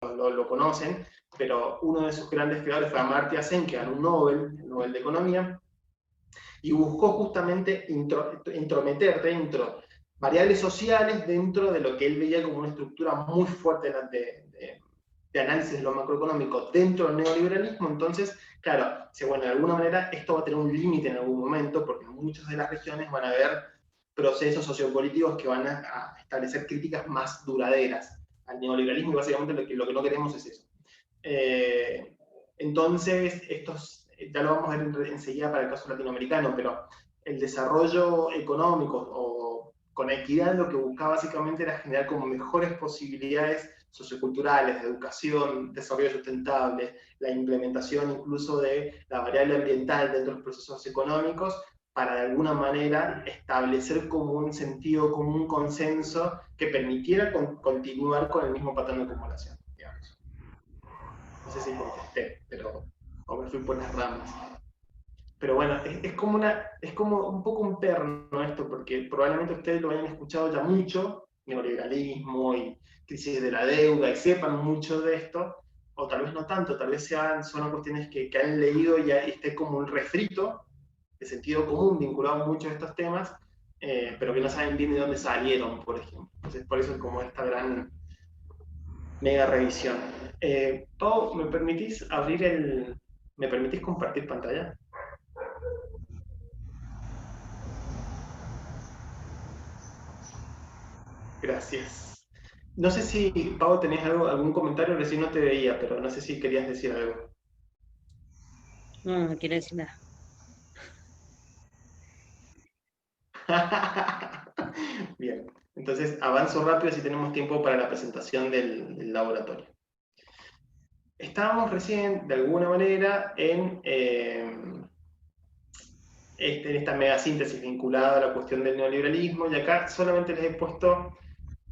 lo conocen, pero uno de sus grandes creadores fue Amartya Sen, que ganó un Nobel, el Nobel de Economía, y buscó justamente intrometer dentro variables sociales dentro de lo que él veía como una estructura muy fuerte de análisis de lo macroeconómico dentro del neoliberalismo. Entonces, claro, bueno, de alguna manera esto va a tener un límite en algún momento, porque en muchas de las regiones van a haber procesos sociopolíticos que van a establecer críticas más duraderas al neoliberalismo, y básicamente lo que no queremos es eso. Entonces, ya lo vamos a ver enseguida para el caso latinoamericano, pero el desarrollo económico o con equidad lo que buscaba básicamente era generar como mejores posibilidades socioculturales, de educación, desarrollo sustentable, la implementación incluso de la variable ambiental dentro de los procesos económicos, para de alguna manera establecer como un sentido común, un consenso que permitiera continuar con el mismo patrón de acumulación, digamos. No sé si contesté, pero o me fui por las ramas. Pero bueno, es como un poco un perno esto, porque probablemente ustedes lo hayan escuchado ya mucho, neoliberalismo y crisis de la deuda, y sepan mucho de esto, o tal vez no tanto, tal vez son cuestiones que han leído y esté como un refrito de sentido común vinculado mucho a estos temas, pero que no saben bien de dónde salieron, por ejemplo. Entonces, por eso es como esta gran mega revisión. Pau, ¿me permitís compartir pantalla? Gracias. No sé si, Pau, tenés algún comentario, recién no te veía, pero no sé si querías decir algo. No, no quiero decir nada. Bien, entonces avanzo rápido si tenemos tiempo para la presentación del laboratorio. Estábamos recién, de alguna manera, en esta mega síntesis vinculada a la cuestión del neoliberalismo, y acá solamente les he puesto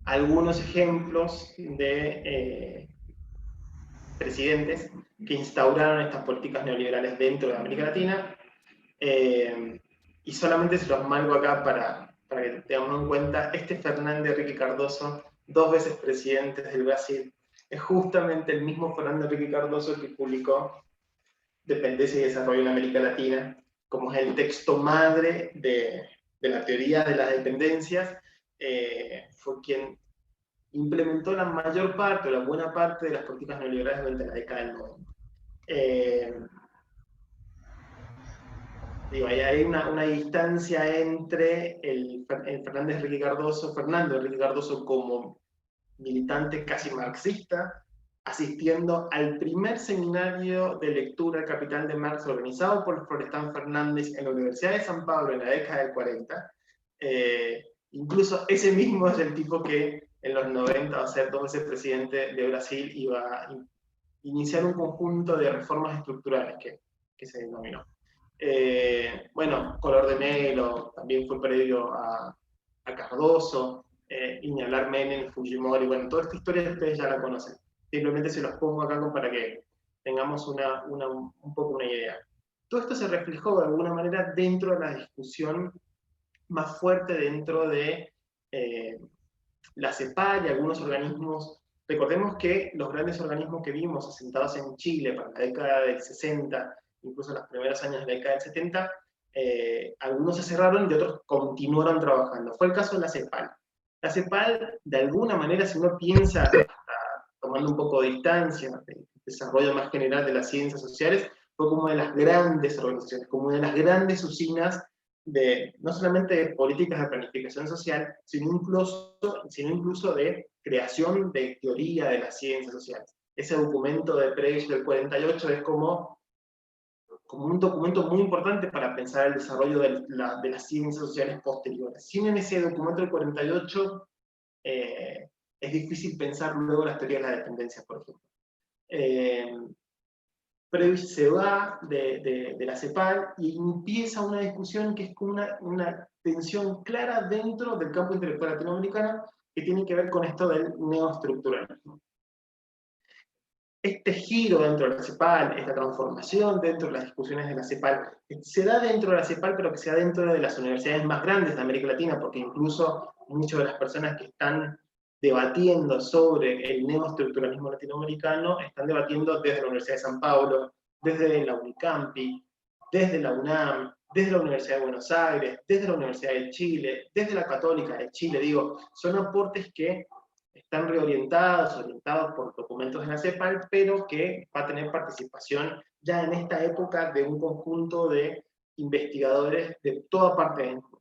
algunos ejemplos de presidentes que instauraron estas políticas neoliberales dentro de América Latina, y solamente se los marco acá para que tengamos en cuenta. Fernández Henrique Cardoso, 2 veces presidente del Brasil, es justamente el mismo Fernando Henrique Cardoso que publicó Dependencia y Desarrollo en América Latina, como es el texto madre de la teoría de las dependencias. Fue quien implementó la mayor parte o la buena parte de las políticas neoliberales durante la década del 90. Hay una distancia entre el Fernando Henrique Cardoso como militante casi marxista, asistiendo al primer seminario de lectura del Capital de Marx organizado por Florestan Fernández en la Universidad de San Pablo en la década del 40. Incluso ese mismo es el tipo que en los 90 va a ser 2 veces presidente de Brasil y va a iniciar un conjunto de reformas estructurales que se denominó. Bueno, Color de Negro también fue previo a Cardoso, y ni hablar Menem, Fujimori. Bueno, toda esta historia ustedes ya la conocen. Simplemente se los pongo acá para que tengamos un poco una idea. Todo esto se reflejó de alguna manera dentro de la discusión más fuerte dentro de la CEPAL y algunos organismos. Recordemos que los grandes organismos que vimos asentados en Chile para la década del 60, incluso los primeros años de la década del 70, algunos se cerraron y otros continuaron trabajando. Fue el caso de la CEPAL. La CEPAL, de alguna manera, si uno piensa, tomando un poco de distancia del desarrollo más general de las ciencias sociales, fue como una de las grandes organizaciones, como una de las grandes usinas no solamente de políticas de planificación social, sino incluso de creación de teoría de las ciencias sociales. Ese documento de Prebisch del 48 es como un documento muy importante para pensar el desarrollo de las ciencias sociales posteriores. Sin ese documento del 48, es difícil pensar luego las teorías de la dependencia, por ejemplo. Prebisch se va de la CEPAL y empieza una discusión que es como una tensión clara dentro del campo intelectual latinoamericano, que tiene que ver con esto del neoestructuralismo. Este giro dentro de la CEPAL, esta transformación dentro de las discusiones de la CEPAL, se da dentro de la CEPAL, pero que se da dentro de las universidades más grandes de América Latina, porque incluso muchas de las personas que están debatiendo sobre el neoestructuralismo latinoamericano están debatiendo desde la Universidad de San Pablo, desde la Unicampi, desde la UNAM, desde la Universidad de Buenos Aires, desde la Universidad de Chile, desde la Católica de Chile. Digo, son aportes que están orientados por documentos de la CEPAL, pero que va a tener participación ya en esta época de un conjunto de investigadores de toda parte del mundo.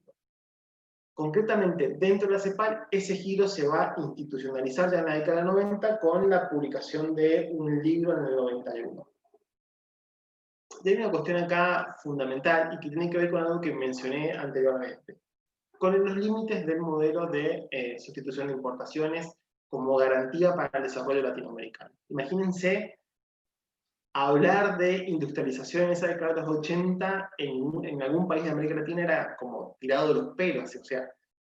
Concretamente, dentro de la CEPAL, ese giro se va a institucionalizar ya en la década del 90 con la publicación de un libro en el 91. Y hay una cuestión acá fundamental y que tiene que ver con algo que mencioné anteriormente, con los límites del modelo de sustitución de importaciones como garantía para el desarrollo latinoamericano. Imagínense hablar de industrialización en esa década de los 80 en algún país de América Latina era como tirado de los pelos, o sea,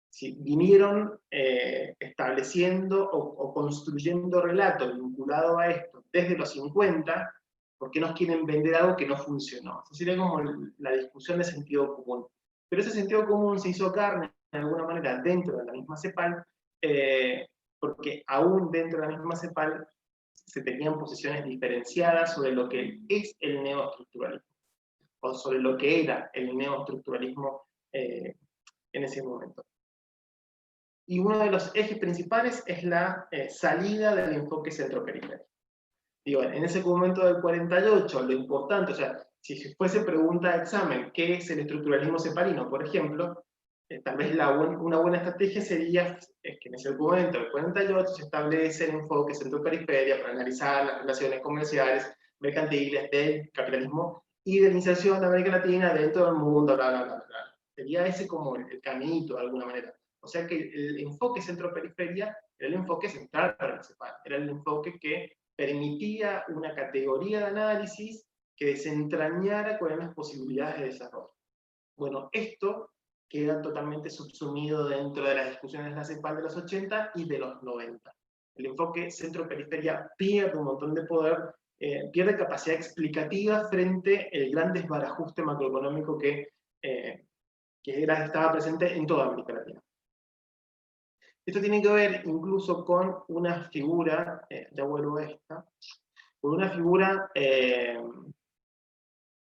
si vinieron estableciendo o construyendo relatos vinculados a esto desde los 50, ¿por qué nos quieren vender algo que no funcionó? Eso sería como la discusión de sentido común. Pero ese sentido común se hizo carne, de alguna manera, dentro de la misma CEPAL, porque aún dentro de la misma CEPAL se tenían posiciones diferenciadas sobre lo que es el neoestructuralismo, o sobre lo que era el neoestructuralismo en ese momento. Y uno de los ejes principales es la salida del enfoque centro-periferia. Digo, en ese momento del 48, lo importante, o sea, si fuese pregunta de examen, ¿qué es el estructuralismo cepalino? Por ejemplo, tal vez una buena estrategia sería que en ese momento del 48 se establece el enfoque centro-periferia para analizar las relaciones comerciales, mercantiles, del capitalismo y de la inserción de América Latina dentro del mundo, bla, bla, bla, bla. Sería ese como el caminito, de alguna manera. O sea que el enfoque centro-periferia era el enfoque central para la CEPAL, era el enfoque que permitía una categoría de análisis que desentrañara cuáles eran las posibilidades de desarrollo. Bueno, esto queda totalmente subsumido dentro de las discusiones de la CEPAL de los 80 y de los 90. El enfoque centro-periferia pierde un montón de poder, pierde capacidad explicativa frente al gran desbarajuste macroeconómico que estaba presente en toda América Latina. Esto tiene que ver incluso con una figura, ya vuelvo a esta, con una figura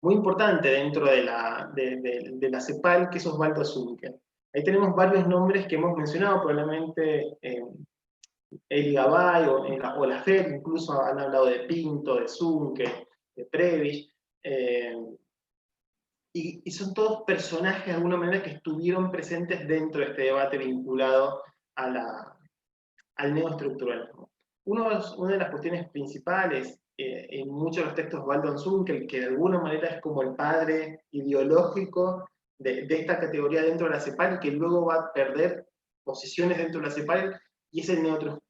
muy importante dentro de la CEPAL, que es Osvaldo Zunkel. Ahí tenemos varios nombres que hemos mencionado, probablemente Eli Gabay o la FED, incluso han hablado de Pinto, de Zunkel, de Prebisch, y son todos personajes de alguna manera que estuvieron presentes dentro de este debate vinculado al neoestructuralismo. Una de las cuestiones principales en muchos de los textos de Osvaldo Zunkel, que de alguna manera es como el padre ideológico de esta categoría dentro de la CEPAL, y que luego va a perder posiciones dentro de la CEPAL, y ese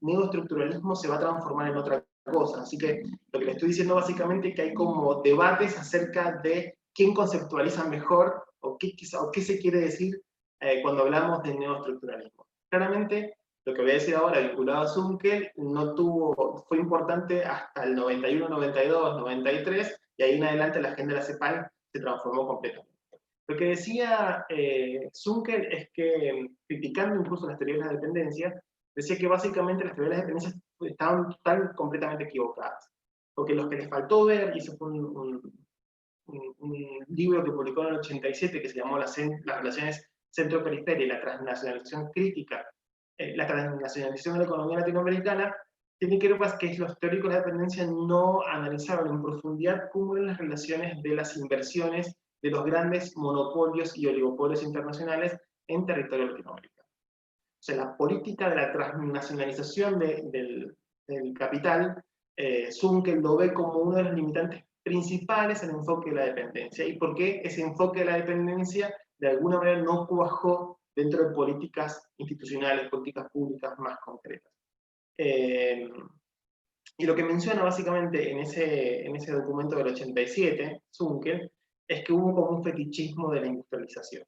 neoestructuralismo se va a transformar en otra cosa. Así que lo que le estoy diciendo básicamente es que hay como debates acerca de quién conceptualiza mejor o qué se quiere decir cuando hablamos de neoestructuralismo. Claramente, lo que voy a decir ahora vinculado a Zunkel fue importante hasta el 91, 92, 93, y ahí en adelante la agenda de la CEPAL se transformó completamente. Lo que decía Zunkel es que, criticando incluso las teorías de la dependencia, decía que básicamente las teorías de la dependencia estaban completamente equivocadas. Porque lo que les faltó ver, y eso fue un libro que publicó en el 87 que se llamó Las relaciones centro-periferia y la transnacionalización crítica, la transnacionalización de la economía latinoamericana, tiene que ver más que los teóricos de la dependencia no analizaron en profundidad cómo eran las relaciones de las inversiones de los grandes monopolios y oligopolios internacionales en territorio latinoamericano. O sea, la política de la transnacionalización del capital, Zunkel lo ve como uno de los limitantes principales al enfoque de la dependencia. ¿Y por qué ese enfoque de la dependencia de alguna manera no cuajó dentro de políticas institucionales, políticas públicas más concretas? Y lo que menciona básicamente en ese documento del 87, Zunkel, es que hubo como un fetichismo de la industrialización.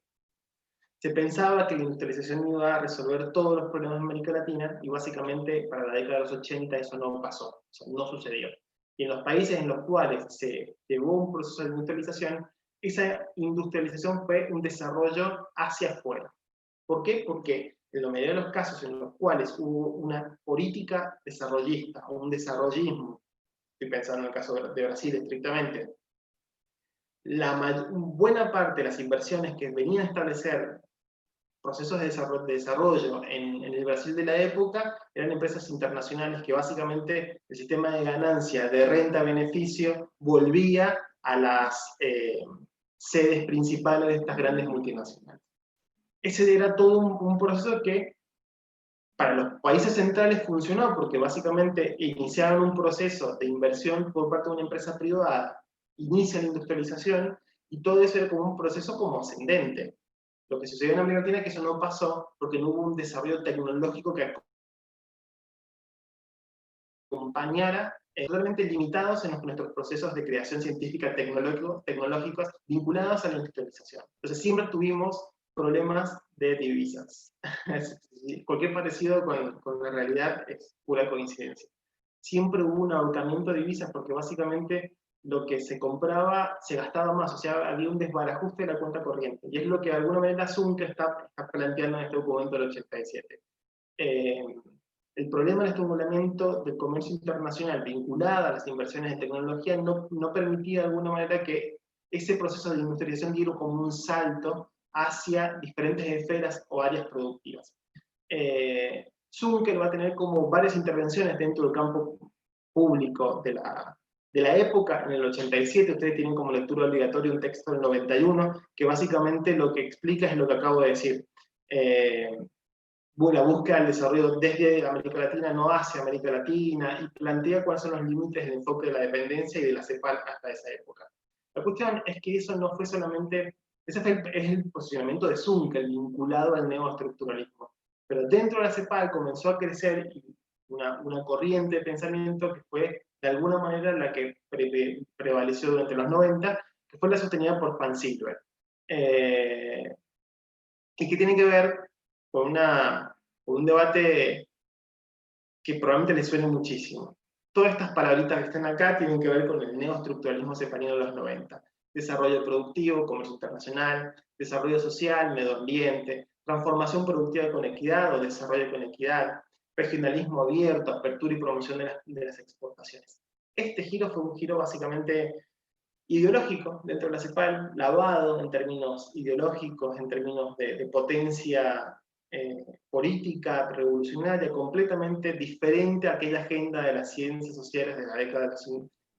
Se pensaba que la industrialización iba a resolver todos los problemas de América Latina, y básicamente para la década de los 80 eso no pasó, o sea, no sucedió. Y en los países en los cuales se llevó un proceso de industrialización, esa industrialización fue un desarrollo hacia afuera. ¿Por qué? Porque en la mayoría de los casos en los cuales hubo una política desarrollista o un desarrollismo, estoy pensando en el caso de Brasil estrictamente, buena parte de las inversiones que venían a establecer procesos de desarrollo en el Brasil de la época eran empresas internacionales que básicamente el sistema de ganancia, de renta-beneficio, volvía a las sedes principales de estas grandes multinacionales. Ese era todo un proceso que para los países centrales funcionó porque básicamente iniciaron un proceso de inversión por parte de una empresa privada, inicia la industrialización y todo eso era como un proceso como ascendente. Lo que sucedió en América Latina es que eso no pasó porque no hubo un desarrollo tecnológico que acompañara, totalmente limitados en nuestros procesos de creación científica tecnológicos vinculados a la industrialización. Entonces siempre tuvimos problemas de divisas. Cualquier parecido con la realidad es pura coincidencia. Siempre hubo un ahorcamiento de divisas porque básicamente lo que se compraba se gastaba más, o sea, había un desbarajuste de la cuenta corriente. Y es lo que de alguna manera Zunke está planteando en este documento del 87. El problema del estrangulamiento del comercio internacional vinculado a las inversiones en tecnología no permitía de alguna manera que ese proceso de industrialización diera como un salto hacia diferentes esferas o áreas productivas. Zunker va a tener como varias intervenciones dentro del campo público de la época. En el 87 ustedes tienen como lectura obligatoria un texto del 91 que básicamente lo que explica es lo que acabo de decir. La búsqueda del desarrollo desde América Latina no hacia América Latina y plantea cuáles son los límites del enfoque de la dependencia y de la CEPAL hasta esa época. La cuestión es que eso no fue solamente, ese es el posicionamiento de Zunker vinculado al neoestructuralismo. Pero dentro de la CEPAL comenzó a crecer una corriente de pensamiento que fue de alguna manera la que prevaleció durante los 90, que fue la sostenida por Pan Silver. Y que tiene que ver con un debate que probablemente les suene muchísimo. Todas estas palabritas que están acá tienen que ver con el neoestructuralismo cepalino de los 90. Desarrollo productivo, comercio internacional, desarrollo social, medio ambiente, transformación productiva con equidad o desarrollo con equidad, regionalismo abierto, apertura y promoción de las exportaciones. Este giro fue un giro básicamente ideológico dentro de la CEPAL, lavado en términos ideológicos, en términos de potencia política revolucionaria, completamente diferente a aquella agenda de las ciencias sociales de la década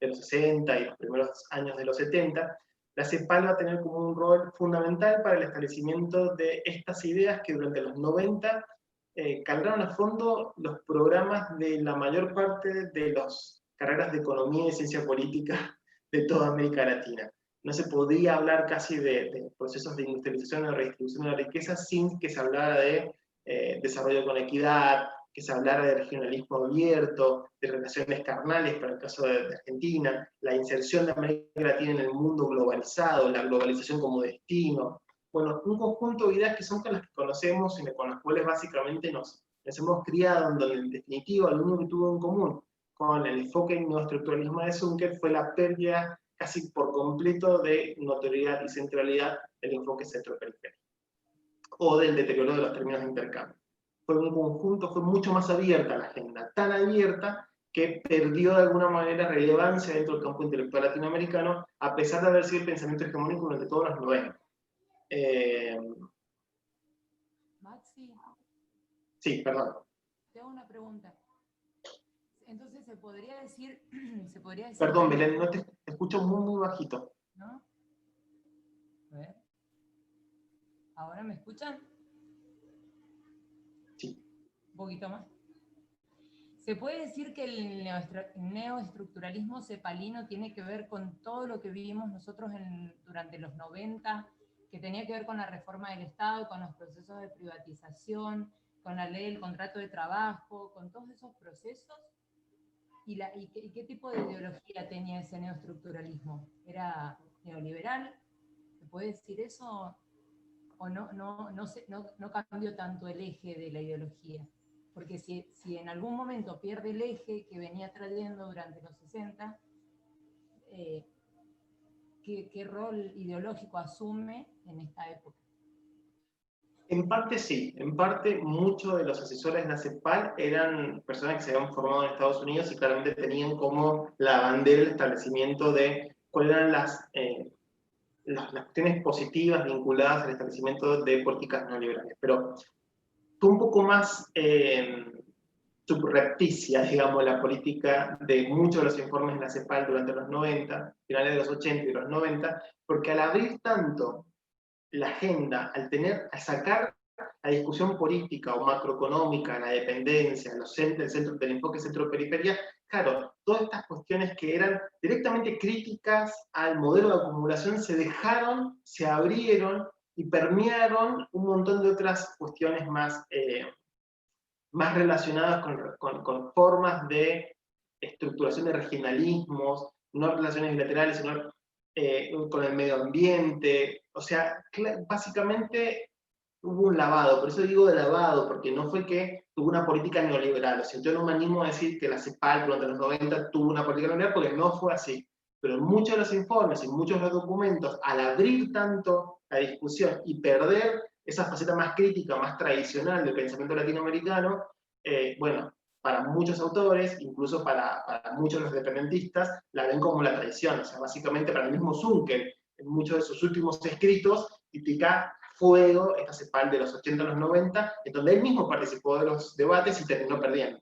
de los 60 y los primeros años de los 70. La CEPAL va a tener como un rol fundamental para el establecimiento de estas ideas que durante los 90 calaron a fondo los programas de la mayor parte de las carreras de economía y ciencia política de toda América Latina. No se podía hablar casi de procesos de industrialización o redistribución de la riqueza sin que se hablara de desarrollo con equidad, que se hablara de regionalismo abierto, de relaciones carnales para el caso de Argentina, la inserción de América Latina en el mundo globalizado, la globalización como destino. Bueno, un conjunto de ideas que son con las que conocemos y con las cuales básicamente nos hemos criado, en donde en definitiva lo único que tuvo en común con el enfoque neoestructuralismo de Zunker fue la pérdida casi por completo de notoriedad y centralidad del enfoque centro-periférico o del deterioro de los términos de intercambio. Fue un conjunto, fue mucho más abierta la agenda, tan abierta que perdió de alguna manera relevancia dentro del campo intelectual latinoamericano, a pesar de haber sido el pensamiento hegemónico durante todos los 90. Maxi. Sí, perdón. Te hago una pregunta. Entonces se podría decir Perdón, Belén, no te escucho muy bajito. ¿No? A ver. ¿Ahora me escuchan? Sí. Un poquito más. ¿Se puede decir que el neoestructuralismo cepalino tiene que ver con todo lo que vivimos nosotros durante los 90, que tenía que ver con la reforma del Estado, con los procesos de privatización, con la ley del contrato de trabajo, con todos esos procesos? ¿Y qué tipo de ideología tenía ese neoestructuralismo? ¿Era neoliberal? ¿Se puede decir eso? ¿O no cambió tanto el eje de la ideología? Porque si en algún momento pierde el eje que venía trayendo durante los 60, ¿qué rol ideológico asume en esta época? En parte sí, en parte muchos de los asesores de la CEPAL eran personas que se habían formado en Estados Unidos y claramente tenían como la bandera el establecimiento de cuáles eran las cuestiones positivas vinculadas al establecimiento de políticas neoliberales. Pero fue un poco más subrepticia, digamos, la política de muchos de los informes de la CEPAL durante los 90, finales de los 80 y los 90, porque al abrir tanto la agenda, al sacar la discusión política o macroeconómica, la dependencia, el centro del enfoque centro-periferia, claro, todas estas cuestiones que eran directamente críticas al modelo de acumulación se dejaron, se abrieron y permearon un montón de otras cuestiones más relacionadas con formas de estructuración de regionalismos, no relaciones bilaterales, sino con el medio ambiente. O sea, básicamente hubo un lavado, por eso digo de lavado, porque no fue que tuvo una política neoliberal. O sea, yo no me animo a decir que la CEPAL durante los 90 tuvo una política neoliberal, porque no fue así. Pero en muchos de los informes y muchos de los documentos, al abrir tanto la discusión y perder esa faceta más crítica, más tradicional del pensamiento latinoamericano, bueno, para muchos autores, incluso para muchos de los independentistas, la ven como la traición. O sea, básicamente para el mismo Zunkel, en muchos de sus últimos escritos, critica fuego esta CEPAL de los 80 a los 90, en donde él mismo participó de los debates y terminó perdiendo.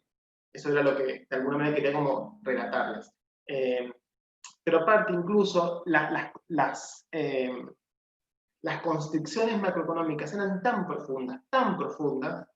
Eso era lo que de alguna manera quería como relatarles. Pero aparte, incluso, las constricciones macroeconómicas eran tan profundas,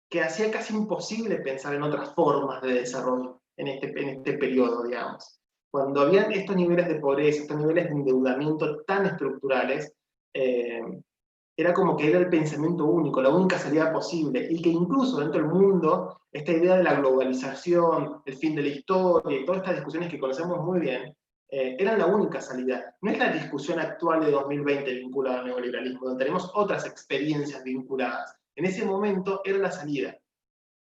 que hacía casi imposible pensar en otras formas de desarrollo en este periodo, digamos. Cuando habían estos niveles de pobreza, estos niveles de endeudamiento tan estructurales, era como que era el pensamiento único, la única salida posible, y que incluso dentro del mundo, esta idea de la globalización, el fin de la historia y todas estas discusiones que conocemos muy bien, eran la única salida. No es la discusión actual de 2020 vinculada al neoliberalismo, donde tenemos otras experiencias vinculadas. En ese momento era la salida.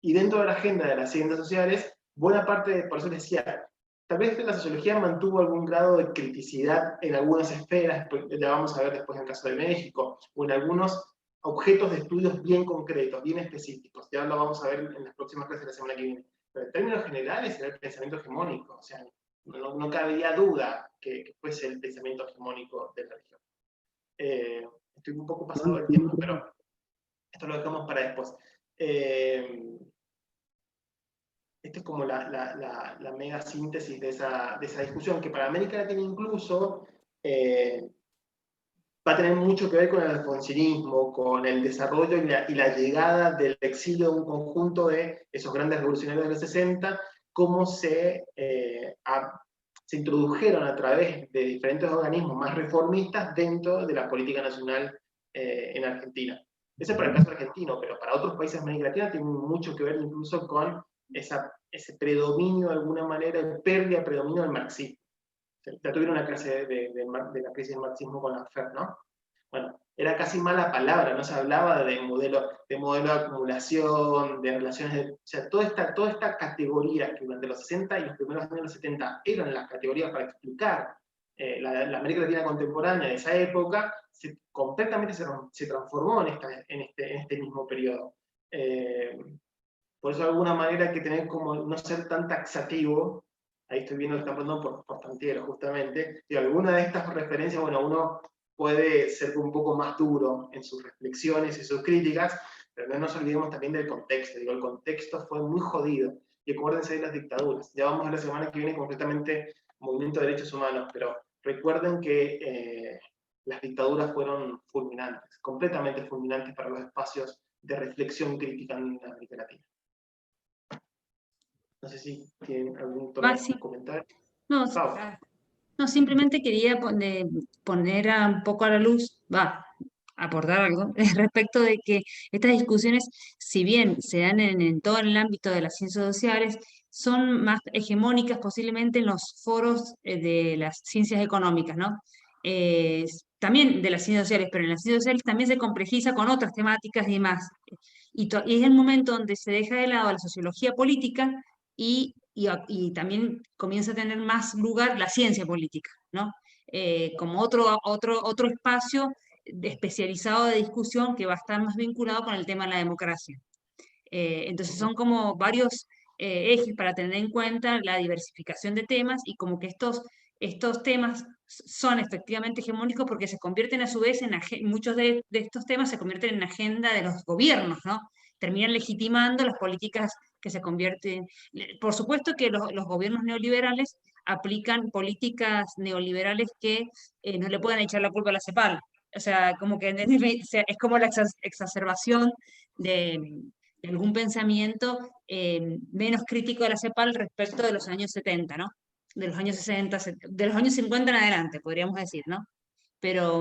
Y dentro de la agenda de las ciencias sociales, buena parte, por eso les decía, tal vez la sociología mantuvo algún grado de criticidad en algunas esferas, ya vamos a ver después en el caso de México, o en algunos objetos de estudios bien concretos, bien específicos. Ya lo vamos a ver en las próximas clases de la semana que viene. Pero en términos generales era el pensamiento hegemónico, o sea, no cabía duda que fuese el pensamiento hegemónico de la región. Estoy un poco pasado del tiempo, pero esto lo dejamos para después. Esta es como la mega síntesis de esa discusión, que para América Latina incluso va a tener mucho que ver con el alfonsinismo, con el desarrollo y la llegada del exilio de un conjunto de esos grandes revolucionarios de los 60, cómo se introdujeron a través de diferentes organismos más reformistas dentro de la política nacional en Argentina. Ese es para el caso argentino, pero para otros países de América Latina tiene mucho que ver incluso con ese predominio de alguna manera, el predominio del marxismo. Ya tuvieron una clase de la crisis del marxismo con la FER, ¿no? Bueno, era casi mala palabra, no se hablaba de modelo de acumulación, de relaciones, o sea, toda esta categoría que durante los 60 y los primeros años de los 70 eran las categorías para explicar la América Latina contemporánea de esa época, completamente se transformó en este mismo periodo. Por eso de alguna manera hay que tener como no ser tan taxativo. Ahí estoy viendo que están preguntando por Tantiero, justamente, y alguna de estas referencias, bueno, uno puede ser un poco más duro en sus reflexiones y sus críticas, pero no nos olvidemos también del contexto. Digo, el contexto fue muy jodido, y acuérdense de las dictaduras. Ya vamos a la semana que viene concretamente movimiento de derechos humanos, pero recuerden que las dictaduras fueron fulminantes, completamente fulminantes para los espacios de reflexión crítica en América Latina. No sé si tienen algún otro comentario. No, simplemente quería poner un poco a la luz, aportar algo respecto de que estas discusiones, si bien se dan en todo el ámbito de las ciencias sociales, son más hegemónicas posiblemente en los foros de las ciencias económicas, ¿no? También de las ciencias sociales, pero en las ciencias sociales también se complejiza con otras temáticas y demás. Y es el momento donde se deja de lado la sociología política y también comienza a tener más lugar la ciencia política, ¿no? Como otro espacio especializado de discusión que va a estar más vinculado con el tema de la democracia. Entonces son como varios ejes para tener en cuenta la diversificación de temas y como que estos temas son efectivamente hegemónicos porque se convierten a su vez muchos de estos temas se convierten en agenda de los gobiernos, ¿no? Terminan legitimando las políticas que se convierten. Por supuesto que los gobiernos neoliberales aplican políticas neoliberales que no le pueden echar la culpa a la CEPAL. O sea, como que es como la exacerbación de algún pensamiento menos crítico de la CEPAL respecto de los años 70, ¿no? De los años 60, de los años 50 en adelante, podríamos decir, ¿no? Pero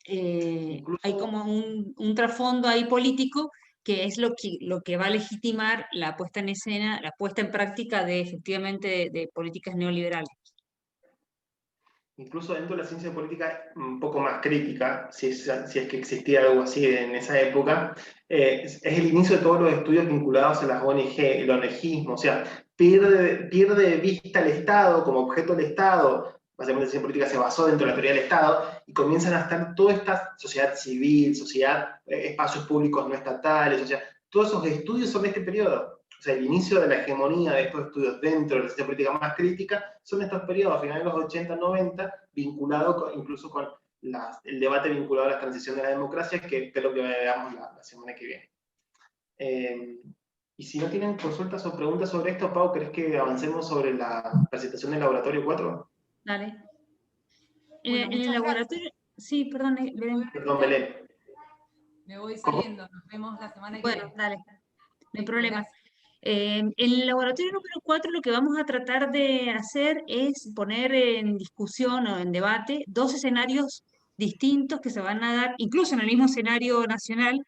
hay Incluso, como un trasfondo ahí político que es lo que va a legitimar la puesta en escena, la puesta en práctica de efectivamente de políticas neoliberales. incluso dentro de la ciencia política un poco más crítica, si es que existía algo así en esa época, es el inicio de todos los estudios vinculados a las ONG, el ONGismo, o sea, pierde de vista el Estado como objeto del Estado. Básicamente la ciencia política se basó dentro de la teoría del Estado y comienzan a estar toda esta sociedad civil, espacios públicos no estatales, o sea, todos esos estudios son de este periodo. O sea, el inicio de la hegemonía de estos estudios dentro de la ciencia política más crítica son estos periodos, a finales de los 80, 90, vinculado incluso con el debate vinculado a la transición de la democracia, que espero que veamos la semana que viene. Y si no tienen consultas o preguntas sobre esto, Pau, ¿crees que avancemos sobre la presentación del laboratorio 4? Dale. Bueno, En el muchas laboratorio, sí, perdón, Belén. Perdón, Belén. Me voy ¿Cómo? saliendo, nos vemos la semana que Bueno, viene. dale, no hay problema. Gracias. En el laboratorio número 4 lo que vamos a tratar de hacer es poner en discusión o en debate dos escenarios distintos que se van a dar, incluso en el mismo escenario nacional,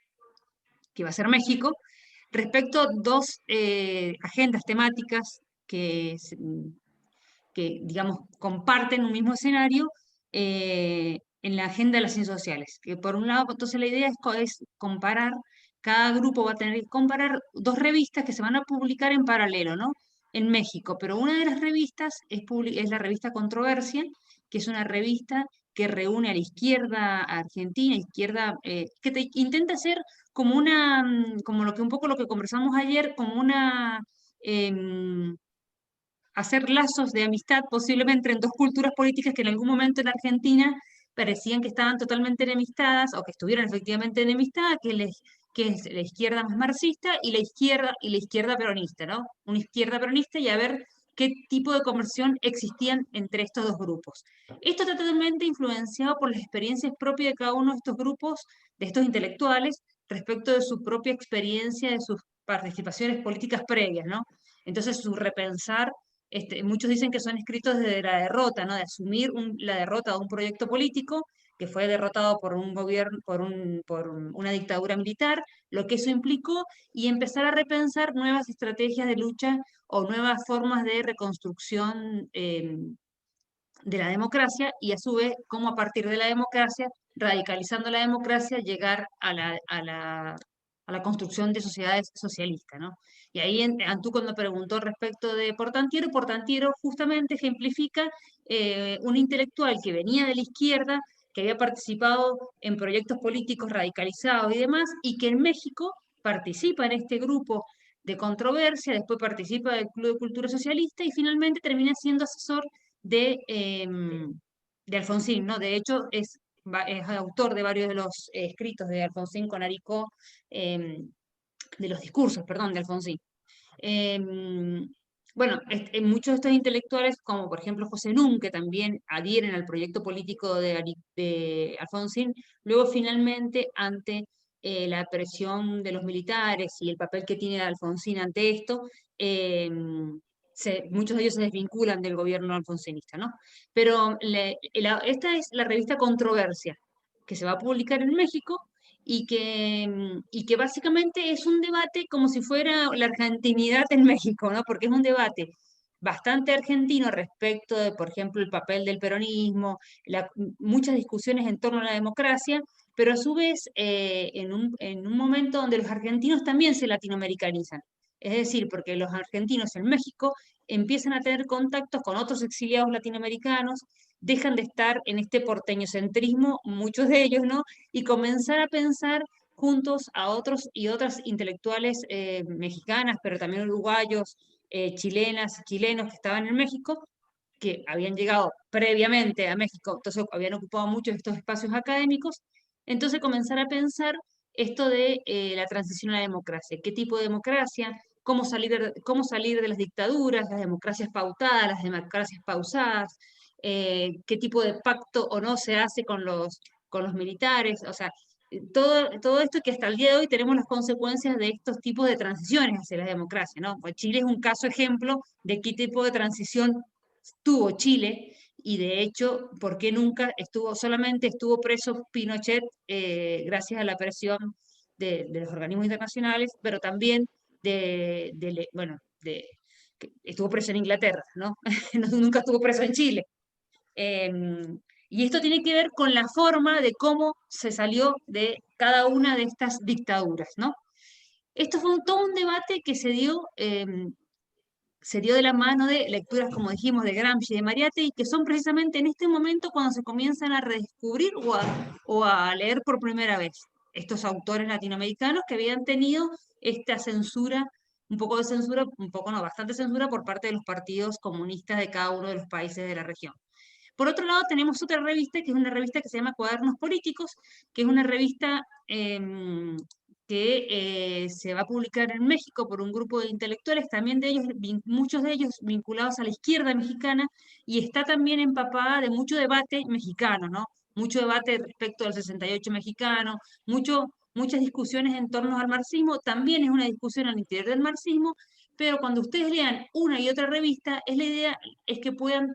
que va a ser México, respecto a dos agendas temáticas que, digamos, comparten un mismo escenario en la agenda de las ciencias sociales. Que por un lado, entonces la idea es comparar, cada grupo va a tener que comparar dos revistas que se van a publicar en paralelo, ¿no? En México, pero una de las revistas es la revista Controversia, que es una revista que reúne a la izquierda argentina, izquierda, intenta hacer como como un poco lo que conversamos ayer, como em, hacer lazos de amistad posiblemente en dos culturas políticas que en algún momento en Argentina parecían que estaban totalmente enemistadas o que estuvieron efectivamente enemistadas, que es la izquierda más marxista y la izquierda peronista, ¿no? Una izquierda peronista y a ver qué tipo de conversión existían entre estos dos grupos. Esto está totalmente influenciado por las experiencias propias de cada uno de estos grupos, de estos intelectuales, respecto de su propia experiencia, de sus participaciones políticas previas, ¿no? Entonces, su repensar muchos dicen que son escritos desde la derrota, ¿no? De asumir la derrota de un proyecto político que fue derrotado por un gobierno, una dictadura militar, lo que eso implicó, y empezar a repensar nuevas estrategias de lucha o nuevas formas de reconstrucción de la democracia, y a su vez, cómo a partir de la democracia, radicalizando la democracia, llegar a la construcción de sociedades socialistas, ¿no? Y ahí Antú cuando preguntó respecto de Portantiero justamente ejemplifica un intelectual que venía de la izquierda, que había participado en proyectos políticos radicalizados y demás, y que en México participa en este grupo de controversia, después participa del Club de Cultura Socialista y finalmente termina siendo asesor de Alfonsín, ¿no? De hecho, es autor de varios de los escritos de Alfonsín con Aricó, de los discursos, perdón, de Alfonsín. Bueno, muchos de estos intelectuales, como por ejemplo José Nun, que también adhieren al proyecto político de Alfonsín, luego finalmente ante la presión de los militares y el papel que tiene Alfonsín ante esto, muchos de ellos se desvinculan del gobierno alfonsinista, ¿no? Pero esta es la revista Controversia, que se va a publicar en México y que básicamente es un debate como si fuera la argentinidad en México, ¿no? Porque es un debate bastante argentino respecto de, por ejemplo, el papel del peronismo, muchas discusiones en torno a la democracia, pero a su vez en un momento donde los argentinos también se latinoamericanizan. Es decir, porque los argentinos en México empiezan a tener contactos con otros exiliados latinoamericanos dejan de estar en este porteñocentrismo, muchos de ellos, ¿no? Y comenzar a pensar juntos a otros y otras intelectuales mexicanas, pero también uruguayos, chilenas, chilenos que estaban en México, que habían llegado previamente a México, entonces habían ocupado muchos de estos espacios académicos, entonces comenzar a pensar esto de la transición a la democracia, qué tipo de democracia, cómo salir de las dictaduras, las democracias pautadas, las democracias pausadas, qué tipo de pacto o no se hace con los militares, o sea, todo esto que hasta el día de hoy tenemos las consecuencias de estos tipos de transiciones hacia la democracia, ¿no? Pues Chile es un caso ejemplo de qué tipo de transición tuvo Chile, y de hecho, ¿por qué nunca solamente estuvo preso Pinochet gracias a la presión de los organismos internacionales, pero también bueno, que estuvo preso en Inglaterra, ¿no? Nunca estuvo preso en Chile. Y esto tiene que ver con la forma de cómo se salió de cada una de estas dictaduras, ¿no? Esto fue todo un debate que se dio de la mano de lecturas, como dijimos, de Gramsci y de Mariátegui, que son precisamente en este momento cuando se comienzan a redescubrir o a leer por primera vez estos autores latinoamericanos que habían tenido esta censura, un poco de censura, un poco no, bastante censura por parte de los partidos comunistas de cada uno de los países de la región. Por otro lado, tenemos otra revista, que es una revista que se llama Cuadernos Políticos, que es una revista que se va a publicar en México por un grupo de intelectuales, también de ellos, muchos de ellos vinculados a la izquierda mexicana, y está también empapada de mucho debate mexicano, ¿no? Mucho debate respecto al 68 mexicano, muchas discusiones en torno al marxismo, también es una discusión al interior del marxismo, pero cuando ustedes lean una y otra revista, la idea es que puedan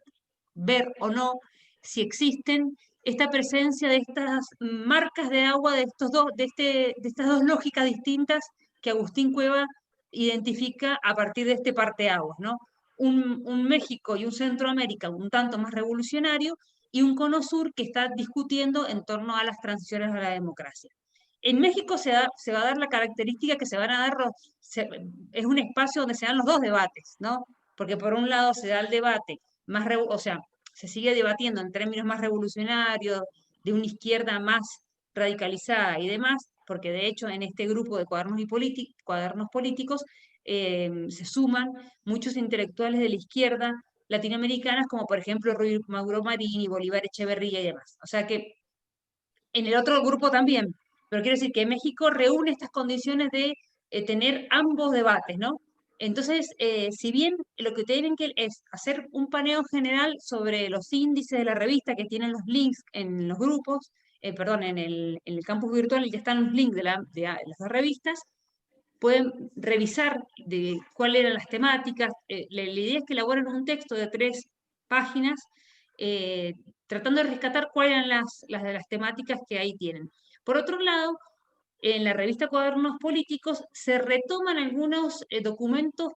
ver o no si existen esta presencia de estas marcas de agua de estas dos lógicas distintas que Agustín Cueva identifica a partir de este parteaguas, ¿no? Un México y un Centroamérica un tanto más revolucionario y un Cono Sur que está discutiendo en torno a las transiciones a la democracia. En México se va a dar la característica que se van a dar, es un espacio donde se dan los dos debates, ¿no? Porque por un lado se da el debate más, o sea, se sigue debatiendo en términos más revolucionarios, de una izquierda más radicalizada y demás, porque de hecho en este grupo de cuadernos políticos se suman muchos intelectuales de la izquierda latinoamericanas, como por ejemplo Rui Mauro Marini, Bolívar Echeverría y demás. O sea que en el otro grupo también, pero quiero decir que México reúne estas condiciones de tener ambos debates, ¿no? Entonces, si bien lo que tienen que es hacer un paneo general sobre los índices de la revista que tienen los links en los grupos, perdón, en el campus virtual ya están los links de las dos revistas, pueden revisar de cuáles eran las temáticas. La idea es que elaboren un texto de 3 páginas eh, tratando de rescatar cuáles eran de las temáticas que ahí tienen. Por otro lado, en la revista Cuadernos Políticos se retoman algunos documentos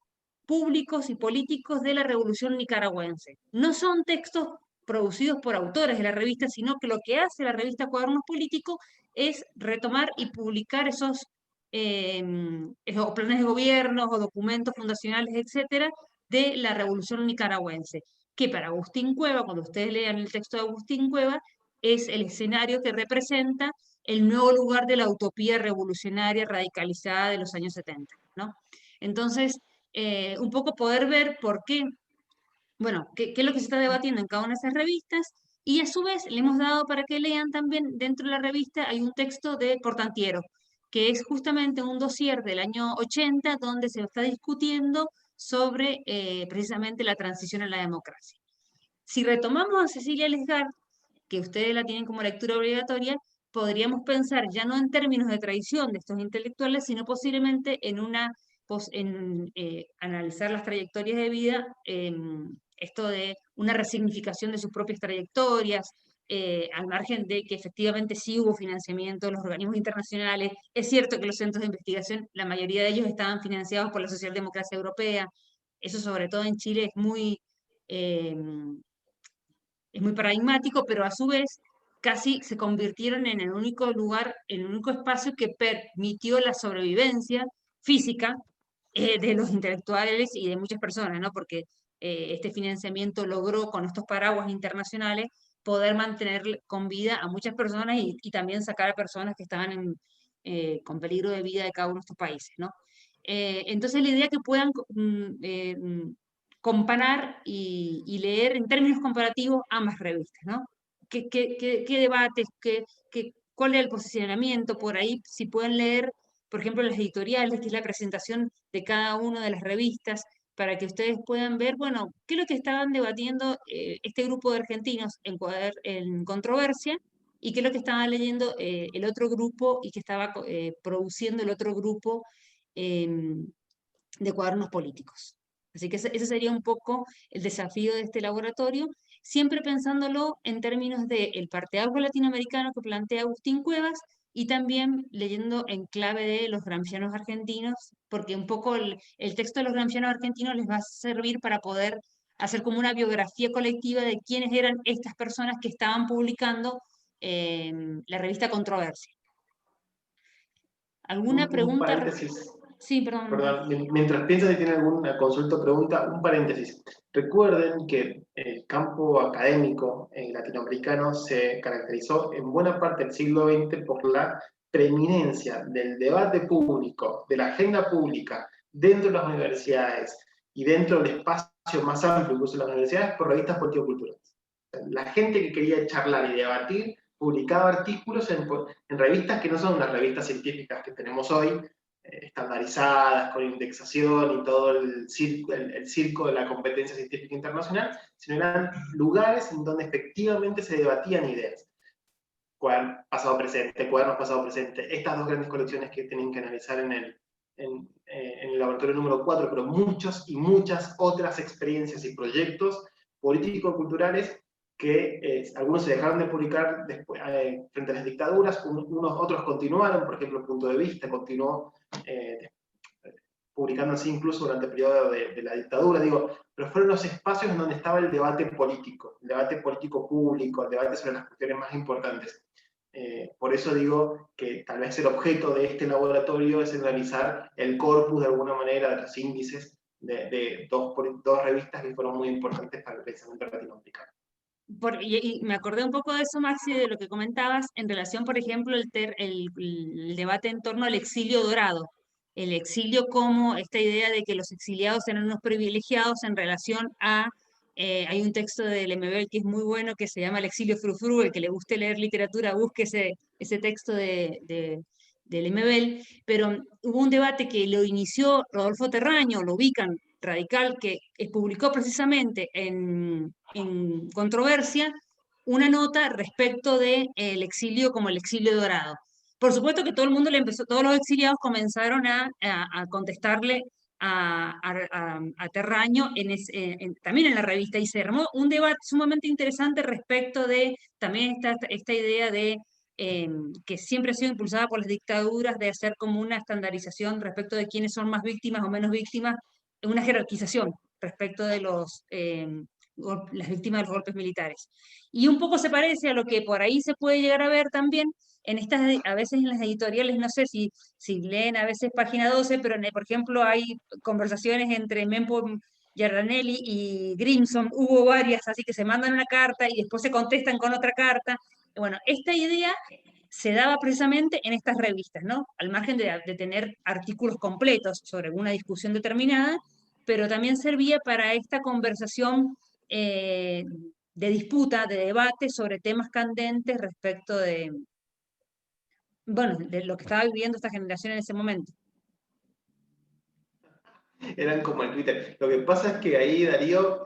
públicos y políticos de la Revolución Nicaragüense. No son textos producidos por autores de la revista, sino que lo que hace la revista Cuadernos Políticos es retomar y publicar esos planes de gobierno o documentos fundacionales, etcétera, de la Revolución Nicaragüense, que para Agustín Cueva, cuando ustedes lean el texto de Agustín Cueva, es el escenario que representa el nuevo lugar de la utopía revolucionaria radicalizada de los años 70, ¿no? Entonces, un poco poder ver por qué, bueno, qué es lo que se está debatiendo en cada una de esas revistas, y a su vez le hemos dado para que lean también dentro de la revista hay un texto de Portantiero, que es justamente un dossier del año 80 donde se está discutiendo sobre precisamente la transición a la democracia. Si retomamos a Cecilia Lesgar, que ustedes la tienen como lectura obligatoria, podríamos pensar ya no en términos de tradición de estos intelectuales, sino posiblemente analizar las trayectorias de vida, esto de una resignificación de sus propias trayectorias, al margen de que efectivamente sí hubo financiamiento de los organismos internacionales. Es cierto que los centros de investigación, la mayoría de ellos estaban financiados por la socialdemocracia europea. Eso sobre todo en Chile eh, es muy paradigmático, pero a su vez casi se convirtieron en el único lugar, en el único espacio que permitió la sobrevivencia física de los intelectuales y de muchas personas, ¿no? Porque este financiamiento logró con estos paraguas internacionales poder mantener con vida a muchas personas y también sacar a personas que estaban con peligro de vida de cada uno de estos países, ¿no? Entonces la idea es que puedan comparar y leer en términos comparativos ambas revistas, ¿no? ¿Qué debates, cuál es el posicionamiento? Por ahí, si pueden leer, por ejemplo, las editoriales, que es la presentación de cada una de las revistas, para que ustedes puedan ver, bueno, qué es lo que estaban debatiendo este grupo de argentinos en Controversia, y qué es lo que estaba leyendo el otro grupo y que estaba produciendo el otro grupo de cuadernos políticos. Así que ese sería un poco el desafío de este laboratorio, siempre pensándolo en términos del parteaguas latinoamericano que plantea Agustín Cuevas, y también leyendo en clave de los gramscianos argentinos, porque un poco el texto de los gramscianos argentinos les va a servir para poder hacer como una biografía colectiva de quiénes eran estas personas que estaban publicando la revista Controversia. ¿Alguna Un pregunta? paréntesis. Sí, perdón. Perdón, mientras piensa si tiene alguna consulta o pregunta, un paréntesis. Recuerden que el campo académico latinoamericano se caracterizó en buena parte del siglo XX por la preeminencia del debate público, de la agenda pública, dentro de las universidades y dentro del espacio más amplio, incluso de las universidades, por revistas político-culturales. La gente que quería charlar y debatir publicaba artículos en revistas que no son las revistas científicas que tenemos hoy, estandarizadas, con indexación y todo el circo de la competencia científica internacional, sino eran lugares en donde efectivamente se debatían ideas. Cuadernos pasado-presente, estas dos grandes colecciones que tienen que analizar en el laboratorio número 4, pero muchas y muchas otras experiencias y proyectos político-culturales que algunos se dejaron de publicar después, frente a las dictaduras, otros continuaron, por ejemplo, Punto de Vista continuó publicándose incluso durante el periodo de la dictadura, digo, pero fueron los espacios en donde estaba el debate político público, el debate sobre las cuestiones más importantes. Por eso digo que tal vez el objeto de este laboratorio es analizar el corpus de alguna manera de los índices de dos revistas que fueron muy importantes para el pensamiento latinoamericano. Y me acordé un poco de eso, Maxi, de lo que comentabas en relación, por ejemplo, el debate en torno al exilio dorado. El exilio como esta idea de que los exiliados eran unos privilegiados en relación a... hay un texto de Lemebel que es muy bueno, que se llama El exilio frufru. El que le guste leer literatura, busque ese texto de Lemebel. Pero hubo un debate que lo inició Rodolfo Terraño, lo ubican, radical, que publicó precisamente en Controversia una nota respecto del exilio como el exilio dorado. Por supuesto que todo el mundo todos los exiliados comenzaron a contestarle a Terraño también en la revista, y se armó un debate sumamente interesante respecto de también esta idea de que siempre ha sido impulsada por las dictaduras, de hacer como una estandarización respecto de quiénes son más víctimas o menos víctimas, una jerarquización respecto de las víctimas de los golpes militares. Y un poco se parece a lo que por ahí se puede llegar a ver también a veces en las editoriales, no sé si leen a veces Página 12, pero por ejemplo hay conversaciones entre Mempo Giardinelli y Grimson, hubo varias, así que se mandan una carta y después se contestan con otra carta. Bueno, esta idea se daba precisamente en estas revistas, ¿no? Al margen de tener artículos completos sobre alguna discusión determinada, pero también servía para esta conversación de disputa, de debate sobre temas candentes respecto bueno, de lo que estaba viviendo esta generación en ese momento. Eran como el Twitter. Lo que pasa es que ahí, Darío,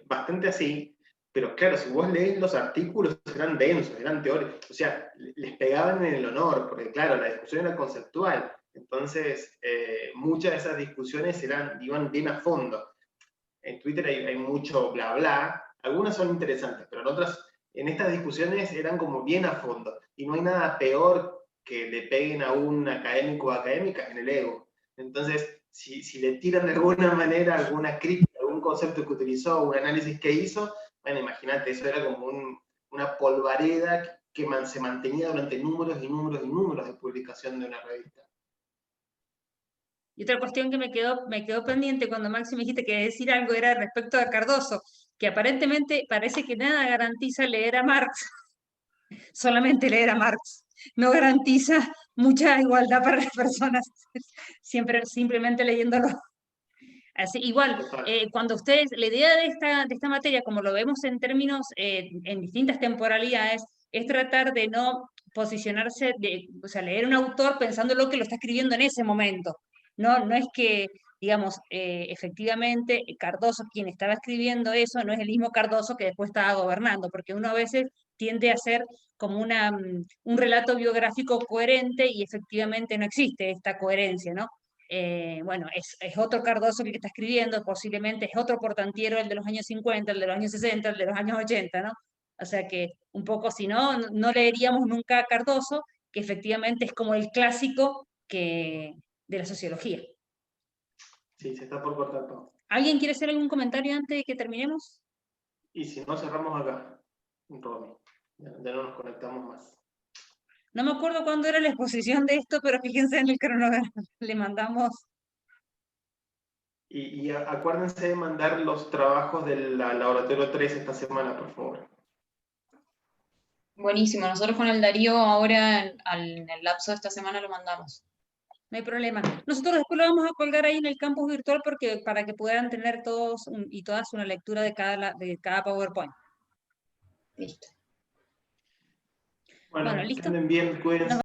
bastante así, pero claro, si vos lees los artículos, eran densos, eran teóricos, o sea, les pegaban en el honor, porque claro, la discusión era conceptual, entonces muchas de esas discusiones iban bien a fondo. En Twitter hay mucho bla bla, algunas son interesantes, pero en estas discusiones eran como bien a fondo, y no hay nada peor que le peguen a un académico o académica en el ego. Entonces, si le tiran de alguna manera alguna crítica, algún concepto que utilizó, un análisis que hizo, bueno, imagínate, eso era como una polvareda que se mantenía durante números y números y números de publicación de una revista. Y otra cuestión que me quedó pendiente cuando Maxi me dijiste que decir algo era respecto a Cardoso, que aparentemente parece que nada garantiza leer a Marx, solamente leer a Marx. No garantiza mucha igualdad para las personas, siempre simplemente leyéndolo. Así, igual, Total. cuando ustedes, la idea de esta materia, como lo vemos en términos, en distintas temporalidades, es tratar de no posicionarse, o sea, leer un autor pensando lo que lo está escribiendo en ese momento. No es que, digamos, efectivamente, Cardoso, quien estaba escribiendo eso, no es el mismo Cardoso que después estaba gobernando, porque uno a veces tiende a hacer como un relato biográfico coherente y efectivamente no existe esta coherencia, ¿no? Bueno, es otro Cardoso el que está escribiendo, posiblemente es otro Portantiero, el de los años 50, el de los años 60, el de los años 80, ¿no? O sea que un poco, si no, no leeríamos nunca a Cardoso, que efectivamente es como el clásico de la sociología. Sí, se está por cortar todo. ¿Alguien quiere hacer algún comentario antes de que terminemos? Y si no, cerramos acá, Romy. Ya no nos conectamos más. No me acuerdo cuándo era la exposición de esto, pero fíjense en el cronograma. Le mandamos. Y acuérdense de mandar los trabajos del laboratorio 3 esta semana, por favor. Buenísimo, nosotros con el Darío ahora en el lapso de esta semana lo mandamos. No hay problema. Nosotros después lo vamos a colgar ahí en el campus virtual porque, para que puedan tener todos y todas una lectura de cada PowerPoint. Listo. Bueno, Bueno, listo. que anden bien, cuídense.